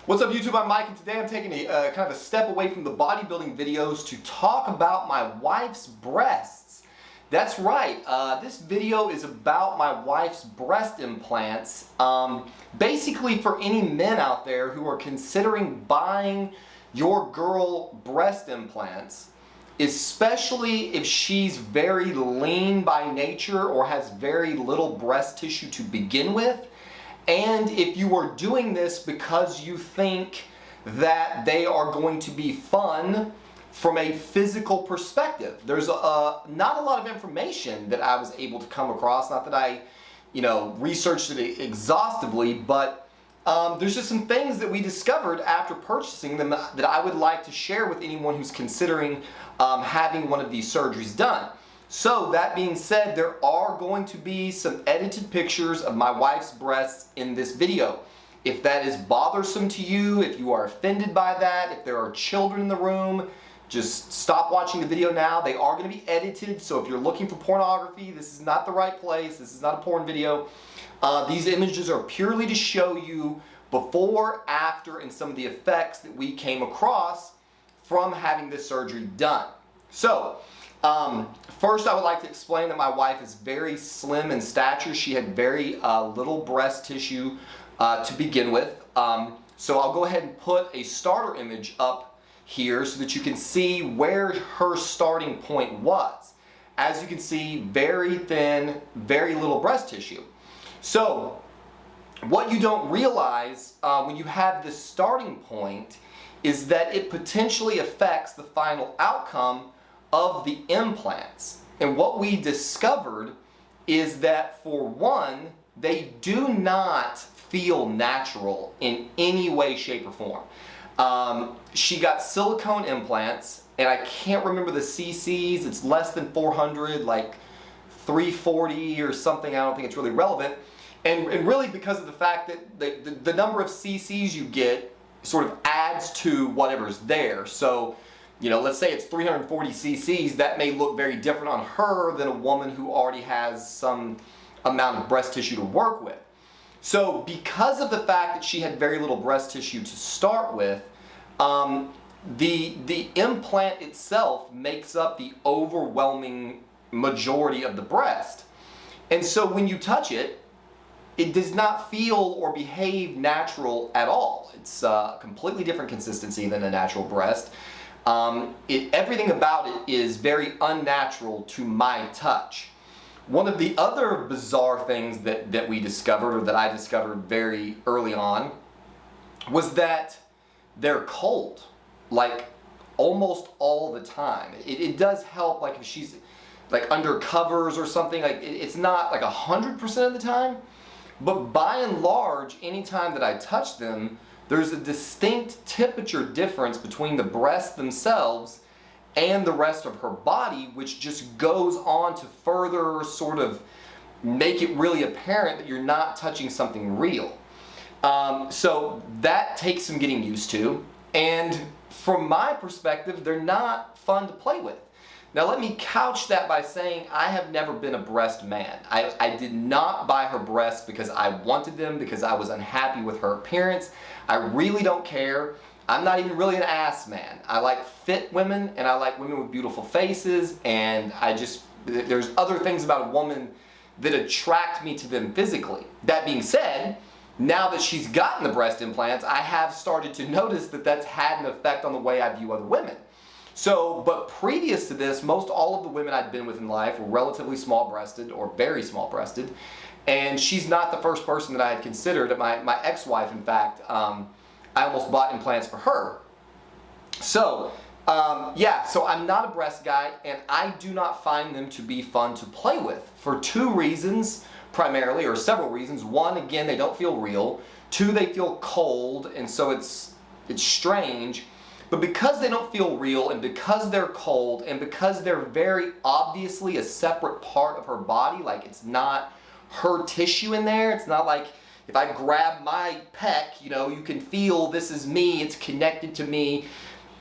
What's up YouTube, I'm Mike, and today I'm taking a kind of a step away from the bodybuilding videos to talk about my wife's breasts. That's right, this video is about my wife's breast implants. Basically for any men out there who are considering buying your girl breast implants, especially if she's very lean by nature or has very little breast tissue to begin with. And if you are doing this because you think that they are going to be fun from a physical perspective, there's not a lot of information that I was able to come across. Not that I, researched it exhaustively, but there's just some things that we discovered after purchasing them that I would like to share with anyone who's considering having one of these surgeries done. So that being said, there are going to be some edited pictures of my wife's breasts in this video. If that is bothersome to you, if you are offended by that, if there are children in the room, just stop watching the video now. They are going to be edited, so if you're looking for pornography, this is not the right place. This is not a porn video. These images are purely to show you before, after, and some of the effects that we came across from having this surgery done. So, first I would like to explain that my wife is very slim in stature. She had very little breast tissue to begin with. So I'll go ahead and put a starter image up here so that you can see where her starting point was. As you can see, very thin, very little breast tissue. So what you don't realize when you have this starting point is that it potentially affects the final outcome of the implants. And what we discovered is that, for one, they do not feel natural in any way, shape, or form. She got silicone implants, and I can't remember the cc's. It's less than 400, like 340 or something. I don't think it's really relevant. And really because of the fact that the number of cc's you get sort of adds to whatever's there. So, let's say it's 340 cc's, that may look very different on her than a woman who already has some amount of breast tissue to work with. So because of the fact that she had very little breast tissue to start with, the implant itself makes up the overwhelming majority of the breast. And so when you touch it, it does not feel or behave natural at all. It's a completely different consistency than a natural breast. Everything about it is very unnatural to my touch. One of the other bizarre things that we discovered, or that I discovered very early on, was that they're cold, like almost all the time. It does help, like if she's like under covers or something, like it's not like 100% of the time, but by and large, anytime that I touch them, there's a distinct temperature difference between the breasts themselves and the rest of her body, which just goes on to further sort of make it really apparent that you're not touching something real. So that takes some getting used to, and from my perspective, they're not fun to play with. Now let me couch that by saying I have never been a breast man. I did not buy her breasts because I wanted them, because I was unhappy with her appearance. I really don't care. I'm not even really an ass man. I like fit women, and I like women with beautiful faces, and there's other things about a woman that attract me to them physically. That being said, now that she's gotten the breast implants, I have started to notice that that's had an effect on the way I view other women. So, but previous to this, most all of the women I'd been with in life were relatively small-breasted or very small-breasted, and she's not the first person that I had considered. My ex-wife, in fact, I almost bought implants for her. So, so I'm not a breast guy, and I do not find them to be fun to play with for two reasons, primarily, or several reasons. One, again, they don't feel real. Two, they feel cold, and so it's strange. But because they don't feel real, and because they're cold, and because they're very obviously a separate part of her body, like it's not her tissue in there, it's not like if I grab my pec, you can feel this is me, it's connected to me,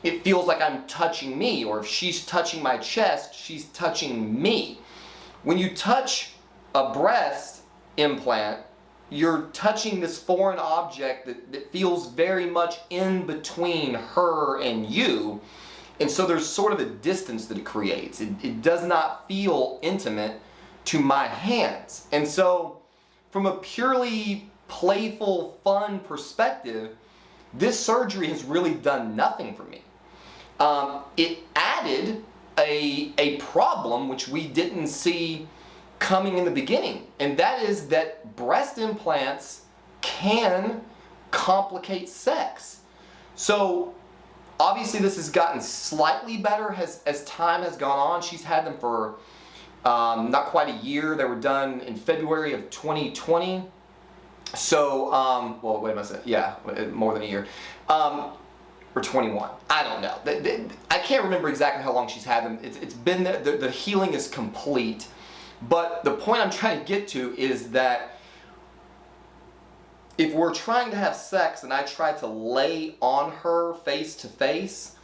it feels like I'm touching me, or if she's touching my chest, she's touching me. When you touch a breast implant, you're touching this foreign object that feels very much in between her and you. And so there's sort of a distance that it creates. It does not feel intimate to my hands. And so from a purely playful, fun perspective, this surgery has really done nothing for me. It added a problem which we didn't see coming in the beginning, and that is that breast implants can complicate sex. So obviously this has gotten slightly better as time has gone on. She's had them for not quite a year. They were done in February of 2020. So, well, wait a minute, yeah, more than a year. Or 21, I don't know. I can't remember exactly how long she's had them. It's been, the healing is complete. But the point I'm trying to get to is that if we're trying to have sex and I try to lay on her face to face,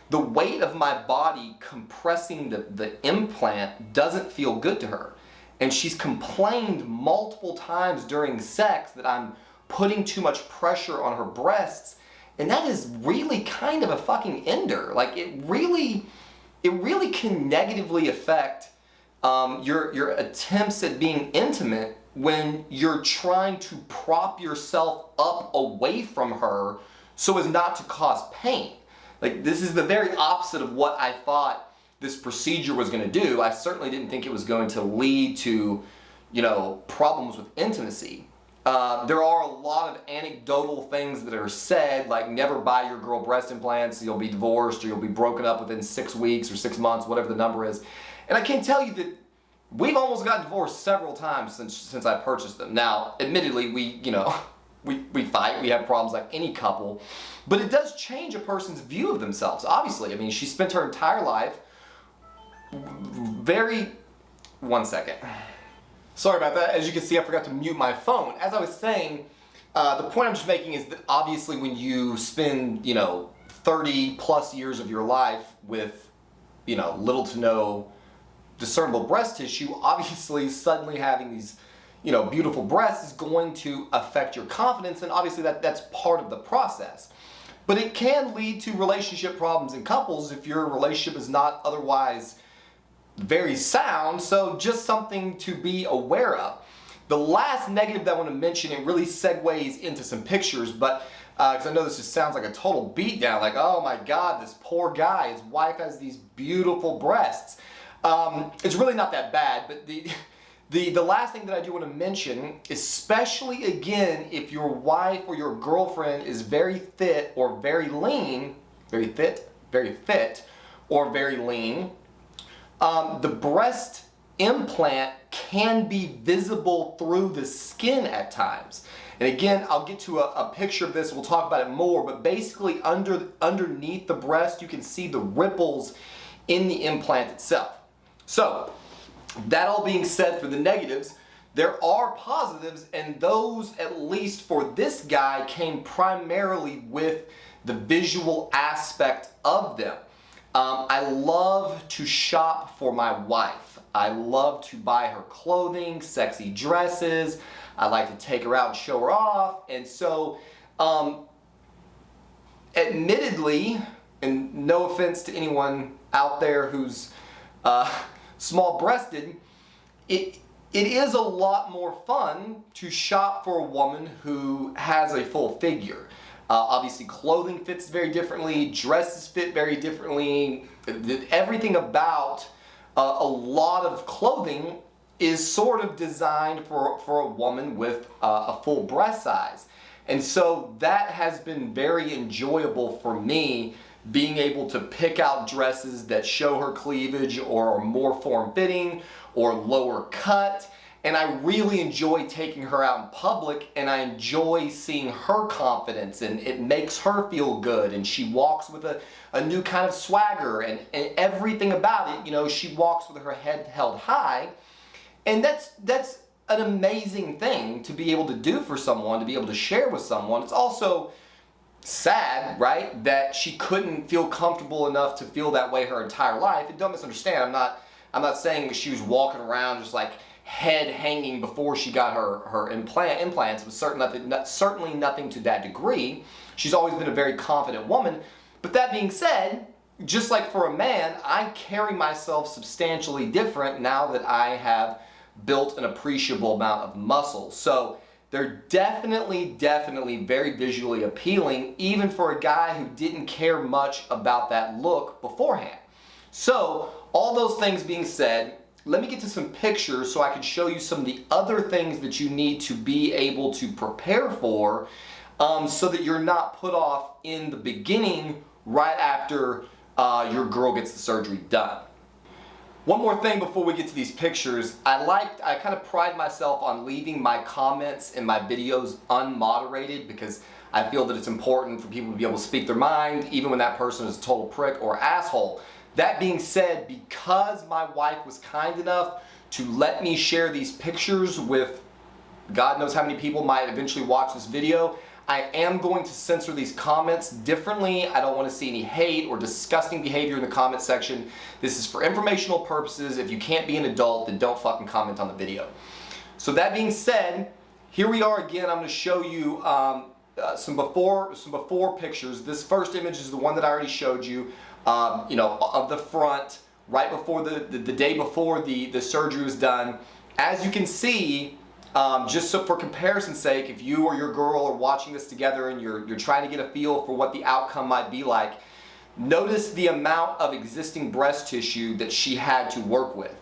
the weight of my body compressing the implant doesn't feel good to her. And she's complained multiple times during sex that I'm putting too much pressure on her breasts. And that is really kind of a fucking ender. Like it really can negatively affect your attempts at being intimate when you're trying to prop yourself up away from her so as not to cause pain. Like this is the very opposite of what I thought this procedure was going to do. I certainly didn't think it was going to lead to, you know, problems with intimacy. There are a lot of anecdotal things that are said, like never buy your girl breast implants, you'll be divorced or you'll be broken up within 6 weeks or 6 months, whatever the number is. And I can tell you that we've almost gotten divorced several times since I purchased them. Now, admittedly, we fight, we have problems like any couple, but it does change a person's view of themselves, obviously. I mean, she spent her entire life one second. Sorry about that. As you can see, I forgot to mute my phone. As I was saying, the point I'm just making is that obviously when you spend, 30 plus years of your life with, little to no discernible breast tissue, obviously suddenly having these, beautiful breasts is going to affect your confidence, and obviously that's part of the process. But it can lead to relationship problems in couples if your relationship is not otherwise very sound, so just something to be aware of. The last negative that I want to mention, it really segues into some pictures, but because I know this just sounds like a total beatdown, like, oh my God, this poor guy, his wife has these beautiful breasts. It's really not that bad, but the last thing that I do want to mention, especially again, if your wife or your girlfriend is very fit or very lean, very fit or very lean, the breast implant can be visible through the skin at times. And again, I'll get to a picture of this, we'll talk about it more, but basically underneath the breast, you can see the ripples in the implant itself. So, that all being said for the negatives, there are positives, and those, at least for this guy, came primarily with the visual aspect of them. I love to shop for my wife. I love to buy her clothing, sexy dresses. I like to take her out and show her off. And so, admittedly, and no offense to anyone out there who's small-breasted, it is a lot more fun to shop for a woman who has a full figure. Obviously, clothing fits very differently, dresses fit very differently. Everything about a lot of clothing is sort of designed for a woman with a full breast size. And so that has been very enjoyable for me, being able to pick out dresses that show her cleavage or are more form-fitting or lower cut. And I really enjoy taking her out in public, and I enjoy seeing her confidence, and it makes her feel good, and she walks with a new kind of swagger, and everything about it, she walks with her head held high. And that's an amazing thing to be able to do for someone, to be able to share with someone. It's also sad, right, that she couldn't feel comfortable enough to feel that way her entire life. And don't misunderstand, I'm not saying that she was walking around just like head hanging before she got her implants. It was certainly nothing to that degree. She's always been a very confident woman. But that being said, just like for a man, I carry myself substantially different now that I have built an appreciable amount of muscle. So they're definitely very visually appealing, even for a guy who didn't care much about that look beforehand. So all those things being said, let me get to some pictures so I can show you some of the other things that you need to be able to prepare for, so that you're not put off in the beginning right after your girl gets the surgery done. One more thing before we get to these pictures, I kind of pride myself on leaving my comments in my videos unmoderated, because I feel that it's important for people to be able to speak their mind even when that person is a total prick or asshole. That being said, because my wife was kind enough to let me share these pictures with God knows how many people might eventually watch this video, I am going to censor these comments differently. I don't want to see any hate or disgusting behavior in the comment section. This is for informational purposes. If you can't be an adult, then don't fucking comment on the video. So that being said, here we are again. I'm going to show you some before pictures. This first image is the one that I already showed you, of the front, right before the day before the surgery was done. As you can see, just so for comparison's sake, if you or your girl are watching this together and you're trying to get a feel for what the outcome might be like, notice the amount of existing breast tissue that she had to work with.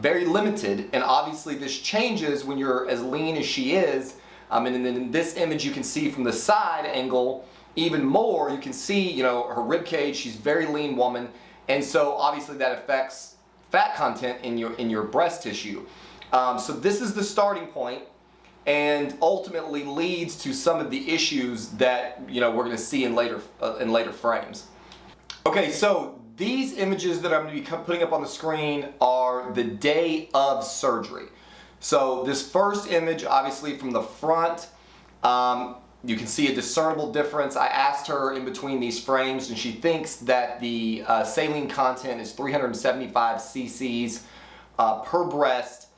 Very limited, and obviously this changes when you're as lean as she is. And then in this image you can see from the side angle even more. You can see, her rib cage. She's a very lean woman, and so obviously that affects fat content in your breast tissue. So this is the starting point, and ultimately leads to some of the issues that we're going to see in later frames. Okay, so these images that I'm going to be putting up on the screen are the day of surgery. So this first image, obviously from the front, you can see a discernible difference. I asked her in between these frames, and she thinks that the saline content is 375 cc's per breast.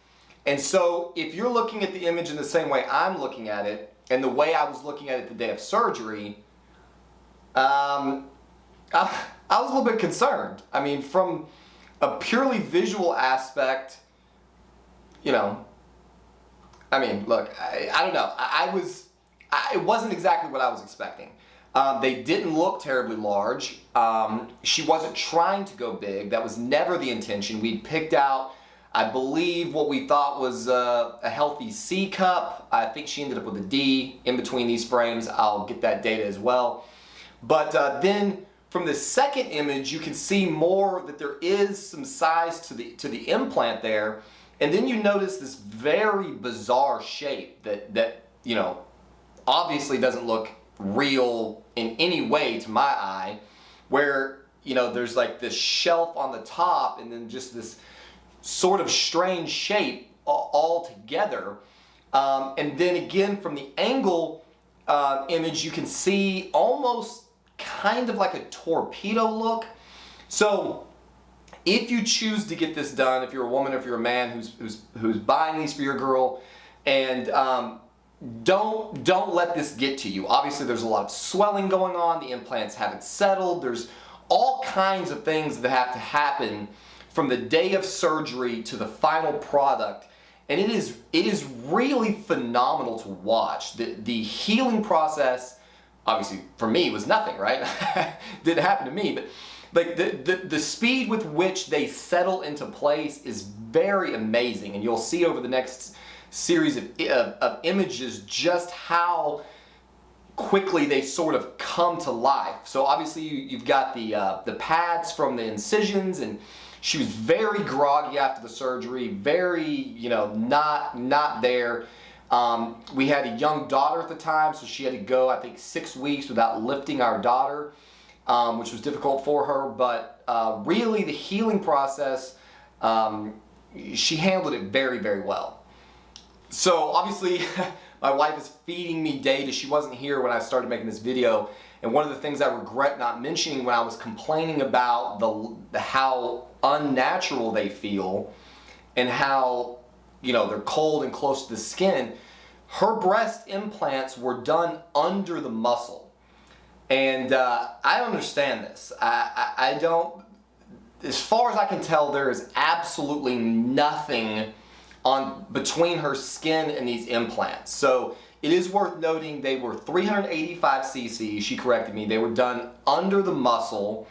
And so if you're looking at the image in the same way I'm looking at it, and the way I was looking at it the day of surgery, I was a little bit concerned. I mean, from a purely visual aspect, look, I don't know. It wasn't exactly what I was expecting. They didn't look terribly large. She wasn't trying to go big. That was never the intention. We'd picked out, I believe, what we thought was a healthy C cup. I think she ended up with a D in between these frames. I'll get that data as well. But then from the second image, you can see more that there is some size to the implant there. And then you notice this very bizarre shape that obviously doesn't look real in any way to my eye, where there's like this shelf on the top and then just this sort of strange shape all together. And then again from the angle image, you can see almost kind of like a torpedo look. So if you choose to get this done, if you're a woman or if you're a man who's buying these for your girl, and don't let this get to you. Obviously there's a lot of swelling going on, the implants haven't settled, there's all kinds of things that have to happen from the day of surgery to the final product, and it is really phenomenal to watch. The healing process, obviously for me, was nothing, right? Didn't happen to me, but like the speed with which they settle into place is very amazing, and you'll see over the next series of images just how quickly they sort of come to life. So obviously you've got the pads from the incisions, and she was very groggy after the surgery, very, not there. We had a young daughter at the time, so she had to go, I think, 6 weeks without lifting our daughter, which was difficult for her. But really the healing process, she handled it very, very well. So obviously my wife is feeding me data. She wasn't here when I started making this video. And one of the things I regret not mentioning when I was complaining about how unnatural they feel and how you know, they're cold and close to the skin. Her breast implants were done under the muscle. And I understand this. I don't, as far as I can tell, there is absolutely nothing on between her skin and these implants. So it is worth noting they were 385 cc's, she corrected me. They were done under the muscle.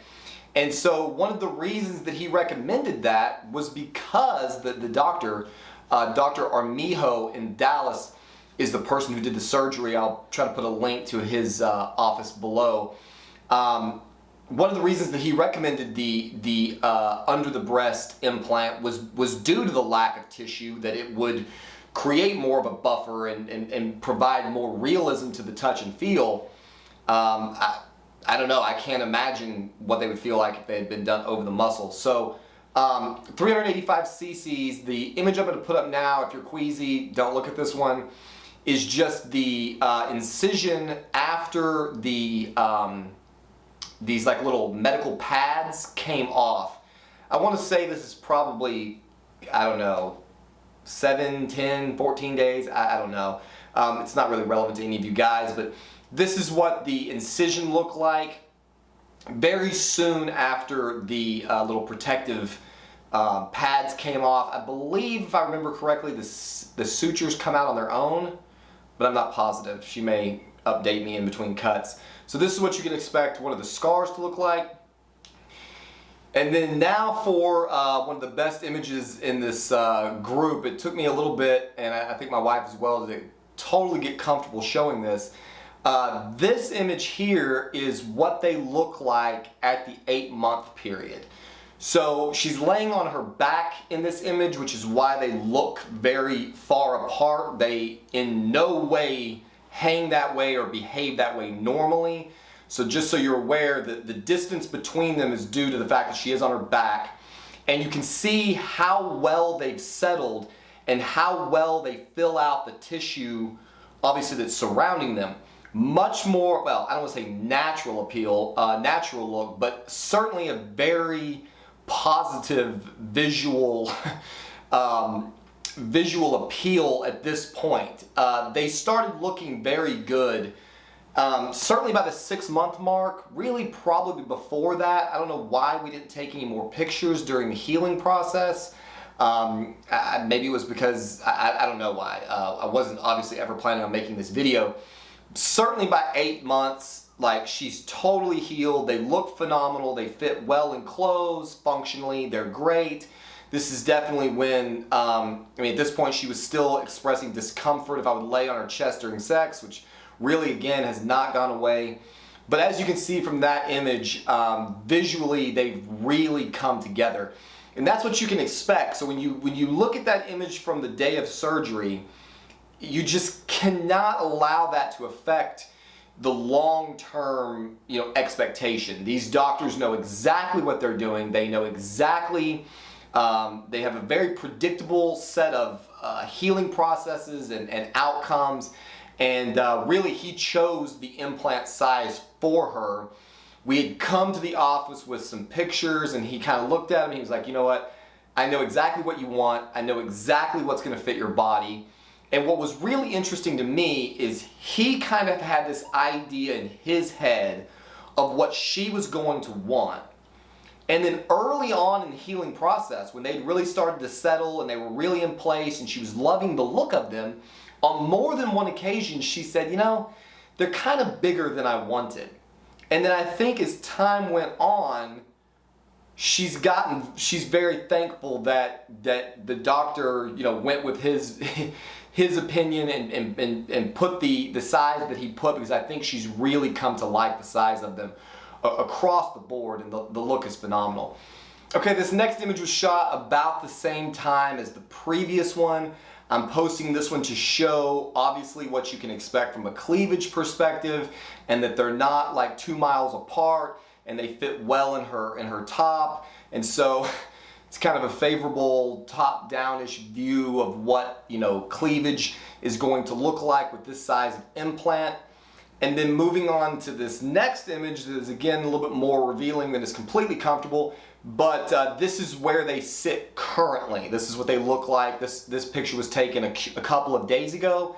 And so one of the reasons that he recommended that was because the doctor, Dr. Armijo in Dallas, is the person who did the surgery. I'll try to put a link to his office below. One of the reasons that he recommended the under the breast implant was due to the lack of tissue, that it would create more of a buffer and provide more realism to the touch and feel. I don't know, I can't imagine what they would feel like if they had been done over the muscle. So 385 cc's, the image I'm going to put up now, if you're queasy, don't look at this one, is just the incision after the these like little medical pads came off. I want to say this is probably, I don't know, 7, 10, 14 days, I don't know. It's not really relevant to any of you guys, but this is what the incision looked like very soon after the little protective pads came off. I believe, if I remember correctly, the sutures come out on their own, but I'm not positive. She may update me in between cuts. So this is what you can expect one of the scars to look like. And then now for one of the best images in this group. It took me a little bit, and I think my wife as well, to totally get comfortable showing this. This image here is what they look like at the 8-month period. So she's laying on her back in this image, which is why they look very far apart. They in no way hang that way or behave that way normally. So just so you're aware that the distance between them is due to the fact that she is on her back. And you can see how well they've settled and how well they fill out the tissue, obviously, that's surrounding them. Much more, well, I don't want to say natural appeal, natural look, but certainly a very positive visual visual appeal at this point. They started looking very good, certainly by the 6-month mark, really probably before that. I don't know why we didn't take any more pictures during the healing process. Maybe it was because, I don't know why. I wasn't obviously ever planning on making this video. Certainly by 8 months, like, she's totally healed. They look phenomenal. They fit well in clothes, functionally. They're great. This is definitely when, I mean, at this point she was still expressing discomfort if I would lay on her chest during sex, which really, again, has not gone away. But as you can see from that image, visually they've really come together. And that's what you can expect. So when you look at that image from the day of surgery, you just cannot allow that to affect the long-term, you know, expectation. These doctors know exactly what they're doing. They know exactly, they have a very predictable set of healing processes and outcomes. And really, he chose the implant size for her. We had come to the office with some pictures, and he kind of looked at them and he was like, you know what? I know exactly what you want. I know exactly what's going to fit your body. And what was really interesting to me is he kind of had this idea in his head of what she was going to want. And then early on in the healing process, when they'd really started to settle and they were really in place and she was loving the look of them, on more than one occasion she said, you know, they're kind of bigger than I wanted. And then I think as time went on, she's very thankful that the doctor, you know, went with his opinion and put the size that he put, because I think she's really come to like the size of them across the board, and the look is phenomenal. Okay, this next image was shot about the same time as the previous one. I'm posting this one to show obviously what you can expect from a cleavage perspective, and that they're not like 2 miles apart, and they fit well in her top. And so it's kind of a favorable top-down-ish view of what, you know, cleavage is going to look like with this size of implant. And then moving on to this next image that is again a little bit more revealing than is completely comfortable, but this is where they sit currently. This is what they look like. This picture was taken a couple of days ago.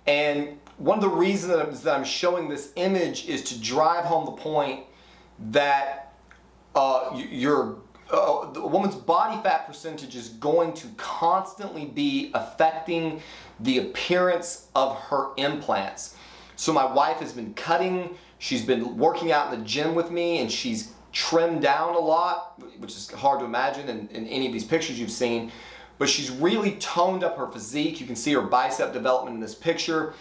And one of the reasons that I'm showing this image is to drive home the point that the woman's body fat percentage is going to constantly be affecting the appearance of her implants. So my wife has been cutting, she's been working out in the gym with me, and she's trimmed down a lot, which is hard to imagine in any of these pictures you've seen, but she's really toned up her physique. You can see her bicep development in this picture.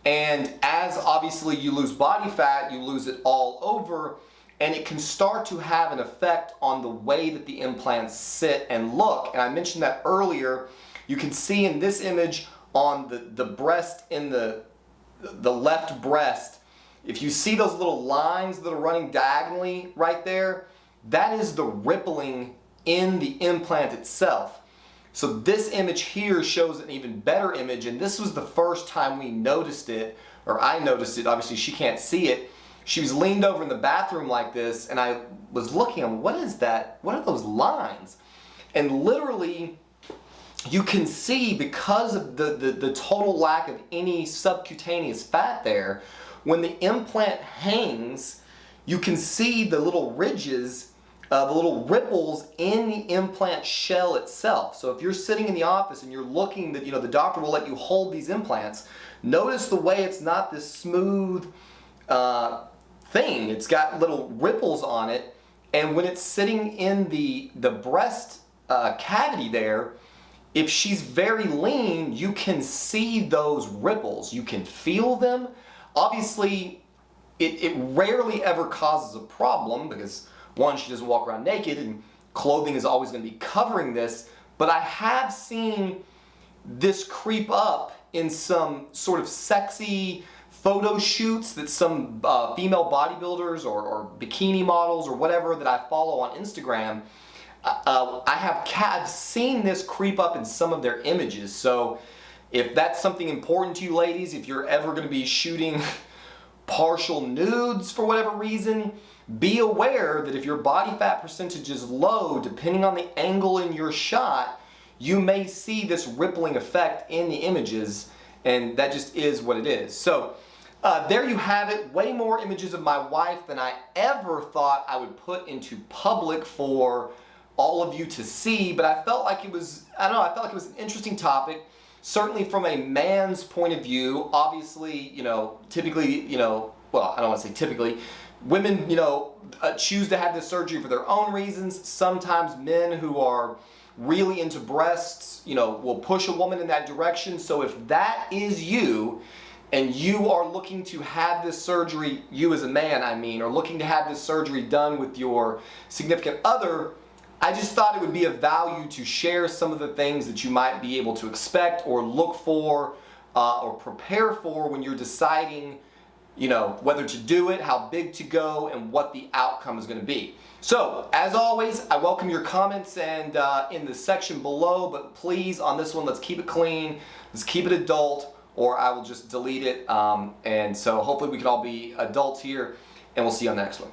And as obviously you lose body fat, you lose it all over, and it can start to have an effect on the way that the implants sit and look. And I mentioned that earlier. You can see in this image on the breast in the left breast, if you see those little lines that are running diagonally right there, that is the rippling in the implant itself. So this image here shows an even better image, and this was the first time we noticed it, or I noticed it. Obviously she can't see it. She was leaned over in the bathroom like this, and I was looking at, what is that? What are those lines? And literally, you can see, because of the total lack of any subcutaneous fat there, when the implant hangs, you can see the little ridges, the little ripples in the implant shell itself. So if you're sitting in the office and you're looking, that the doctor will let you hold these implants, notice the way it's not this smooth thing. It's got little ripples on it, and when it's sitting in the breast cavity there, if she's very lean, you can see those ripples. You can feel them. Obviously, it rarely ever causes a problem because, one, she doesn't walk around naked and clothing is always going to be covering this. But I have seen this creep up in some sort of sexy photo shoots that some female bodybuilders or bikini models or whatever that I follow on Instagram, I've seen this creep up in some of their images. So if that's something important to you ladies, if you're ever going to be shooting partial nudes for whatever reason, be aware that if your body fat percentage is low, depending on the angle in your shot, you may see this rippling effect in the images, and that just is what it is. So there you have it. Way more images of my wife than I ever thought I would put into public for all of you to see, but I felt like it was, I don't know, I felt like it was an interesting topic. Certainly from a man's point of view, obviously, typically, well, I don't want to say typically, women, choose to have this surgery for their own reasons. Sometimes men who are really into breasts, will push a woman in that direction. So if that is you, and you are looking to have this surgery, you as a man, I mean, or looking to have this surgery done with your significant other, I just thought it would be of value to share some of the things that you might be able to expect or look for or prepare for when you're deciding, whether to do it, how big to go, and what the outcome is going to be. So, as always, I welcome your comments and in the section below, but please, on this one, let's keep it clean, let's keep it adult, or I will just delete it. And so hopefully we can all be adults here, and we'll see you on the next one.